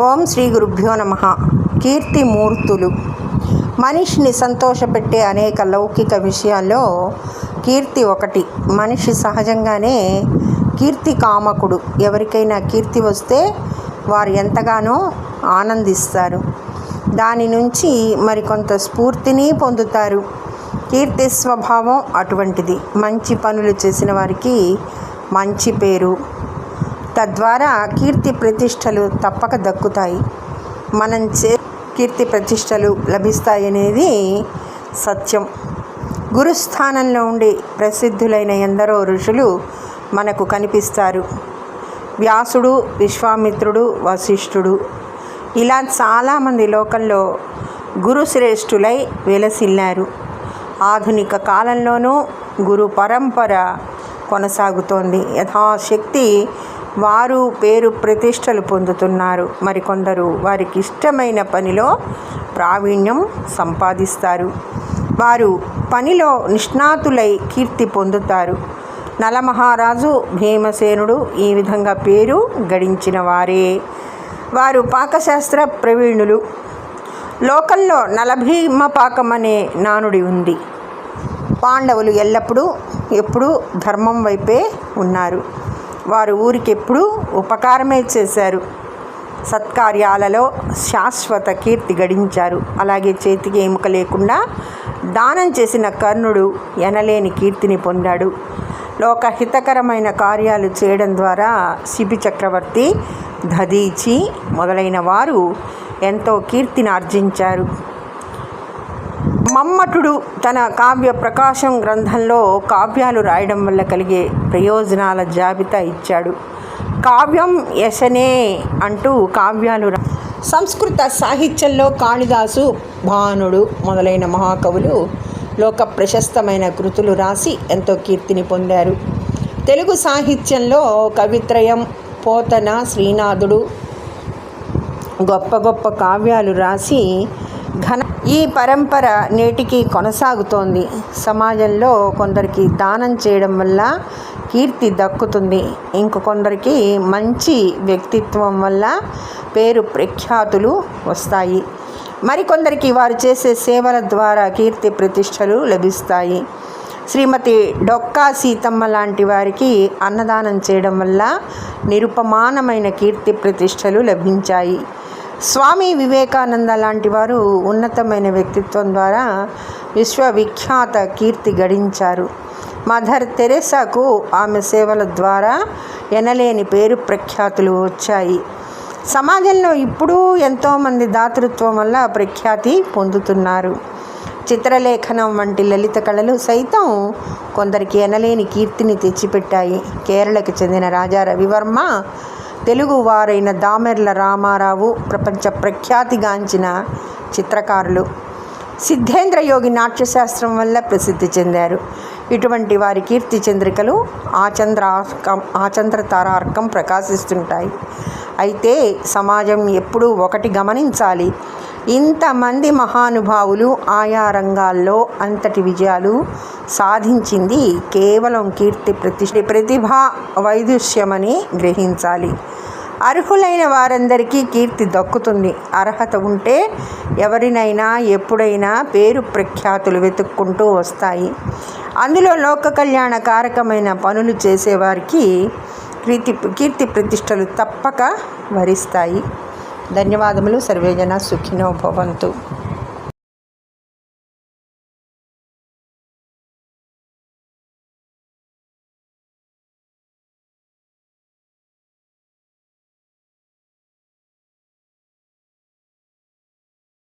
ఓం శ్రీ గురుభ్యో నమః. కీర్తిమూర్తులు. మనిషిని సంతోషపెట్టే అనేక లౌకిక విషయాల్లో కీర్తి ఒకటి. మనిషి సహజంగానే కీర్తి కామకుడు. ఎవరికైనా కీర్తి వస్తే వారు ఎంతగానో ఆనందిస్తారు. దాని నుంచి మరికొంత స్ఫూర్తిని పొందుతారు. కీర్తి స్వభావం అటువంటిది. మంచి పనులు చేసిన వారికి మంచి పేరు, తద్వారా కీర్తి ప్రతిష్టలు తప్పక దక్కుతాయి. మనం కీర్తి ప్రతిష్టలు లభిస్తాయనేది సత్యం. గురుస్థానంలో ఉండి ప్రసిద్ధులైన ఎందరో ఋషులు మనకు కనిపిస్తారు. వ్యాసుడు, విశ్వామిత్రుడు, వశిష్ఠుడు, ఇలా చాలామంది లోకంలో గురుశ్రేష్ఠులై వెలసిల్లారు. ఆధునిక కాలంలోనూ గురు పరంపర కొనసాగుతోంది. యథాశక్తి వారు పేరు ప్రతిష్టలు పొందుతున్నారు. మరికొందరు వారికి ఇష్టమైన పనిలో ప్రావీణ్యం సంపాదిస్తారు. వారు పనిలో నిష్ణాతులై కీర్తి పొందుతారు. నలమహారాజు, భీమసేనుడు ఈ విధంగా పేరు గడించిన వారే. వారు పాకశాస్త్ర ప్రవీణులు. లోకంలో నలభీమ పాకం అనే నానుడి ఉంది. పాండవులు ఎప్పుడూ ధర్మం వైపే ఉన్నారు. వారు ఊరికి ఎప్పుడూ ఉపకారమే చేశారు. సత్కార్యాలలో శాశ్వత కీర్తి గడించారు. అలాగే చేతికి ఎముక లేకుండా దానం చేసిన కర్ణుడు ఎనలేని కీర్తిని పొందాడు. లోకహితకరమైన కార్యాలు చేయడం ద్వారా శిబి చక్రవర్తి, దధీచి మొదలైన వారు ఎంతో కీర్తిని ఆర్జించారు. మమ్మటుడు తన కావ్య ప్రకాశం గ్రంథంలో కావ్యాలు రాయడం వల్ల కలిగే ప్రయోజనాల జాబితా ఇచ్చాడు. కావ్యం యశనే అంటూ కావ్యాలు సంస్కృత సాహిత్యంలో కాళిదాసు, భానుడు మొదలైన మహాకవులు లోక ప్రశస్తమైన కృతులు రాసి ఎంతో కీర్తిని పొందారు. తెలుగు సాహిత్యంలో కవిత్రయం, పోతన, శ్రీనాథుడు గొప్ప గొప్ప కావ్యాలు రాసి ఈ పరంపర నేటికి కొనసాగుతోంది. సమాజంలో కొందరికి దానం చేయడం వల్ల కీర్తి దక్కుతుంది. ఇంకొందరికి మంచి వ్యక్తిత్వం వల్ల పేరు ప్రఖ్యాతులు వస్తాయి. మరికొందరికి వారు చేసే సేవల ద్వారా కీర్తి ప్రతిష్టలు లభిస్తాయి. శ్రీమతి డొక్కా సీతమ్మ లాంటి వారికి అన్నదానం చేయడం వల్ల నిరుపమానమైన కీర్తి ప్రతిష్టలు లభించాయి. స్వామి వివేకానంద లాంటి వారు ఉన్నతమైన వ్యక్తిత్వం ద్వారా విశ్వవిఖ్యాత కీర్తి గడించారు. మదర్ తెరెసాకు ఆమె సేవల ద్వారా ఎనలేని పేరు ప్రఖ్యాతులు వచ్చాయి. సమాజంలో ఇప్పుడు ఎంతోమంది దాతృత్వం వల్ల ప్రఖ్యాతి పొందుతున్నారు. చిత్రలేఖనం వంటి లలిత కళలు సైతం కొందరికి ఎనలేని కీర్తిని తెచ్చిపెట్టాయి. కేరళకు చెందిన రాజా రవివర్మ, తెలుగు వారైన దామెర్ల రామారావు ప్రపంచ ప్రఖ్యాతిగాంచిన చిత్రకారులు. సిద్ధేంద్ర యోగి నాట్యశాస్త్రం వల్ల ప్రసిద్ధి చెందారు. ఇటువంటి వారి కీర్తి చంద్రికలు ఆచంద్ర తారార్కం ప్రకాశిస్తుంటాయి. అయితే సమాజం ఎప్పుడూ ఒకటి గమనించాలి. ఇంతమంది మహానుభావులు ఆయా రంగాల్లో అంతటి విజయాలు సాధించింది కేవలం కీర్తి ప్రతిభా వైదుష్యమని గ్రహించాలి. అర్హులైన వారందరికీ కీర్తి దక్కుతుంది. అర్హత ఉంటే ఎవరినైనా ఎప్పుడైనా పేరు ప్రఖ్యాతులు వెతుక్కుంటూ వస్తాయి. అందులో లోక కళ్యాణ కారకమైన పనులు చేసేవారికి కీర్తి ప్రతిష్టలు తప్పక వరిస్తాయి. ధన్యవాదములు. సర్వేజన సుఖినో భవంతు.